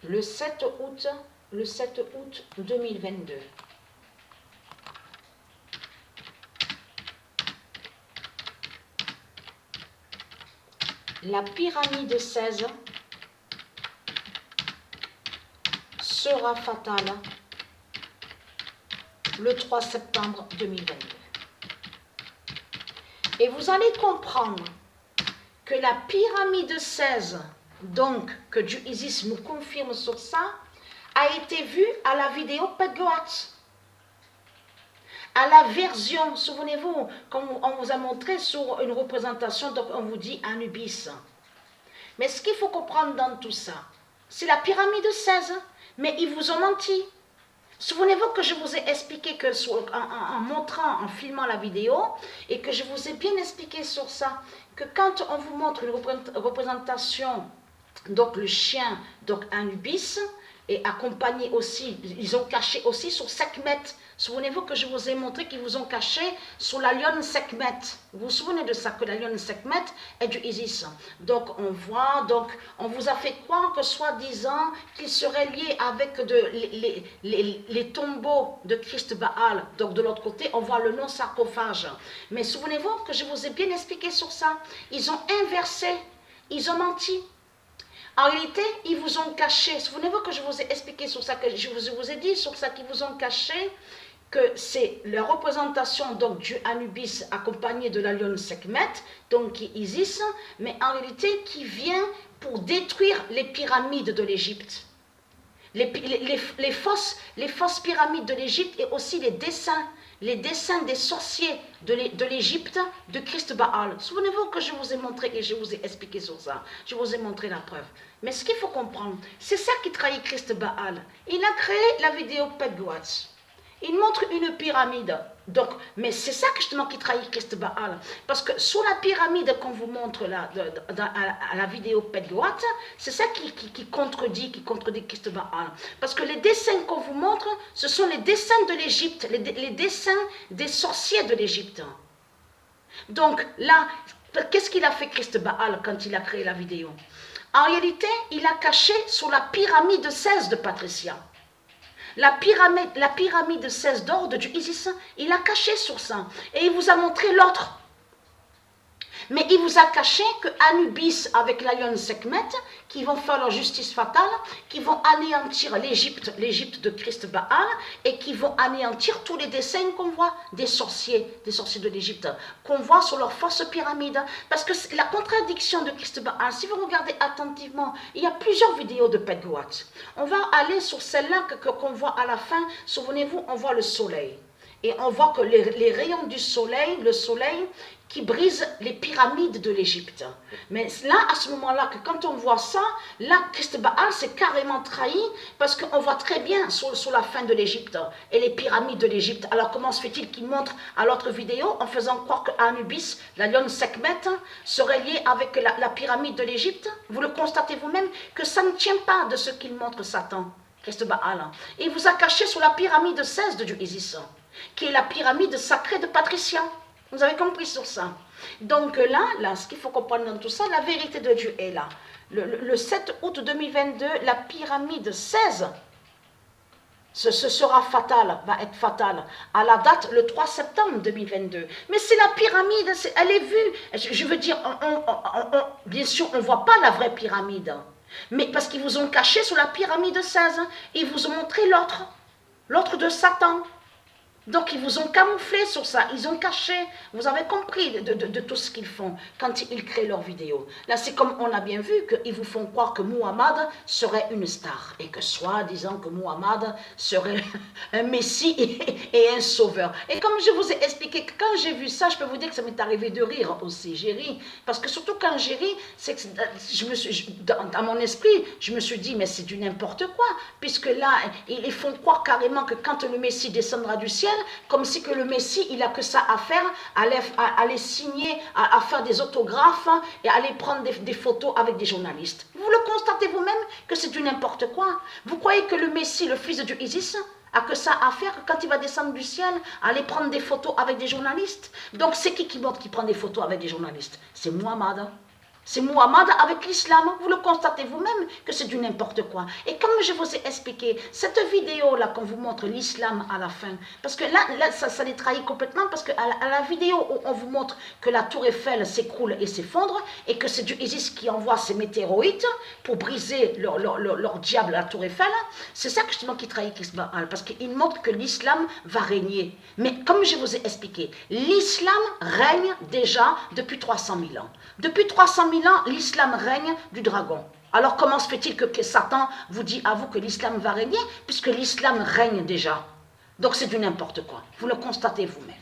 le 7 août 2022. La pyramide 16 sera fatale le 3 septembre 2022. Et vous allez comprendre que la pyramide 16, donc que Dieu Isis nous confirme sur ça, a été vue à la vidéo Pedgoat. À la version, souvenez-vous, comme on vous a montré sur une représentation, donc on vous dit Anubis. Mais ce qu'il faut comprendre dans tout ça, c'est la pyramide 16, mais ils vous ont menti. Souvenez-vous que je vous ai expliqué que en montrant, en filmant la vidéo, et que je vous ai bien expliqué sur ça, que quand on vous montre une représentation, donc le chien, donc Anubis, et accompagné aussi, ils ont caché aussi sur Sekhmet. Souvenez-vous que je vous ai montré qu'ils vous ont caché sur la lionne Sekhmet. Vous vous souvenez de ça, que la lionne Sekhmet est du Isis. Donc on voit, donc on vous a fait croire que soi-disant qu'il serait lié avec les tombeaux de Christ Baal. Donc de l'autre côté, on voit le nom sarcophage. Mais souvenez-vous que je vous ai bien expliqué sur ça. Ils ont inversé, ils ont menti. En réalité, ils vous ont caché, souvenez-vous que je vous ai expliqué sur ça, que je vous ai dit sur ça, qu'ils vous ont caché que c'est la représentation donc du Anubis accompagné de la lionne Sekhmet, donc qui est Isis, mais en réalité qui vient pour détruire les pyramides de l'Égypte. Les fausses pyramides de l'Égypte et aussi les dessins des sorciers de l'Égypte, de Christ Baal. Souvenez-vous que je vous ai montré et je vous ai expliqué sur ça. Je vous ai montré la preuve. Mais ce qu'il faut comprendre, c'est ça qui trahit Christ Baal. Il a créé la vidéo Pedgoat. Il montre une pyramide. Donc, mais c'est ça justement qui trahit Christ Baal. Parce que sous la pyramide qu'on vous montre là, à la vidéo Pedgoat, c'est ça qui contredit Christ Baal. Parce que les dessins qu'on vous montre, ce sont les dessins de l'Égypte, les dessins des sorciers de l'Égypte. Donc là, qu'est-ce qu'il a fait Christ Baal quand il a créé la vidéo? En réalité, il a caché sous la pyramide 16 de Patricia. La pyramide 16 d'or du Isis, il a caché sur ça. Et il vous a montré l'autre. Mais il vous a caché que Anubis avec la lionne Sekhmet, qui vont faire leur justice fatale, qui vont anéantir l'Égypte de Christ Baal, et qui vont anéantir tous les dessins qu'on voit des sorciers de l'Égypte, qu'on voit sur leur fausse pyramide. Parce que la contradiction de Christ Baal, si vous regardez attentivement, il y a plusieurs vidéos de Pedgoat. On va aller sur celle-là qu'on voit à la fin. Souvenez-vous, on voit le soleil. Et on voit que les rayons du soleil, le soleil, qui brise les pyramides de l'Égypte. Mais là, à ce moment-là, que quand on voit ça, là, Christ Baal s'est carrément trahi, parce qu'on voit très bien sur la fin de l'Égypte et les pyramides de l'Égypte. Alors comment se fait-il qu'il montre à l'autre vidéo, en faisant croire que Anubis, la lionne Sekhmet, serait liée avec la pyramide de l'Égypte? Vous le constatez vous-même que ça ne tient pas de ce qu'il montre Satan, Christ Baal. Et il vous a caché sous la pyramide 16 de Isis, qui est la pyramide sacrée de Patricia. Vous avez compris sur ça. Donc là, ce qu'il faut comprendre dans tout ça, la vérité de Dieu est là. Le 7 août 2022, la pyramide 16 ce sera fatal, va être fatal. À la date, le 3 septembre 2022. Mais c'est la pyramide, elle est vue. Je veux dire, bien sûr, on ne voit pas la vraie pyramide. Mais parce qu'ils vous ont caché sous la pyramide 16. Ils vous ont montré l'autre de Satan. Donc ils vous ont camouflé sur ça, ils ont caché. Vous avez compris de tout ce qu'ils font quand ils créent leurs vidéos. Là c'est comme on a bien vu qu'ils vous font croire que Muhammad serait une star. Et que soi-disant que Muhammad serait un messie et un sauveur. Et comme je vous ai expliqué, que quand j'ai vu ça, je peux vous dire que ça m'est arrivé de rire aussi. J'ai ri. Parce que surtout quand j'ai ri, c'est que dans mon esprit, je me suis dit mais c'est du n'importe quoi. Puisque là, ils font croire carrément que quand le messie descendra du ciel, comme si que le Messie, il n'a que ça à faire, à aller signer, à faire des autographes et à aller prendre des photos avec des journalistes. Vous le constatez vous-même que c'est du n'importe quoi. Vous croyez que le Messie, le fils de Isis, a que ça à faire quand il va descendre du ciel, aller prendre des photos avec des journalistes? Donc c'est qui montre qui prend des photos avec des journalistes? C'est Muhammad. C'est Muhammad avec l'islam. Vous le constatez vous-même que c'est du n'importe quoi. Et quand comme je vous ai expliqué, cette vidéo-là qu'on vous montre l'islam à la fin, parce que là ça les trahit complètement, parce qu'à la vidéo où on vous montre que la tour Eiffel s'écroule et s'effondre, et que c'est du ISIS qui envoie ses météorites pour briser leur diable à la tour Eiffel, c'est ça justement qui trahit l'islam, parce qu'il montre que l'islam va régner. Mais comme je vous ai expliqué, l'islam règne déjà depuis 300 000 ans. Depuis 300 000 ans, l'islam règne du dragon. Alors comment se fait-il que Satan vous dit à vous que l'islam va régner, puisque l'islam règne déjà? Donc c'est du n'importe quoi. Vous le constatez vous-même.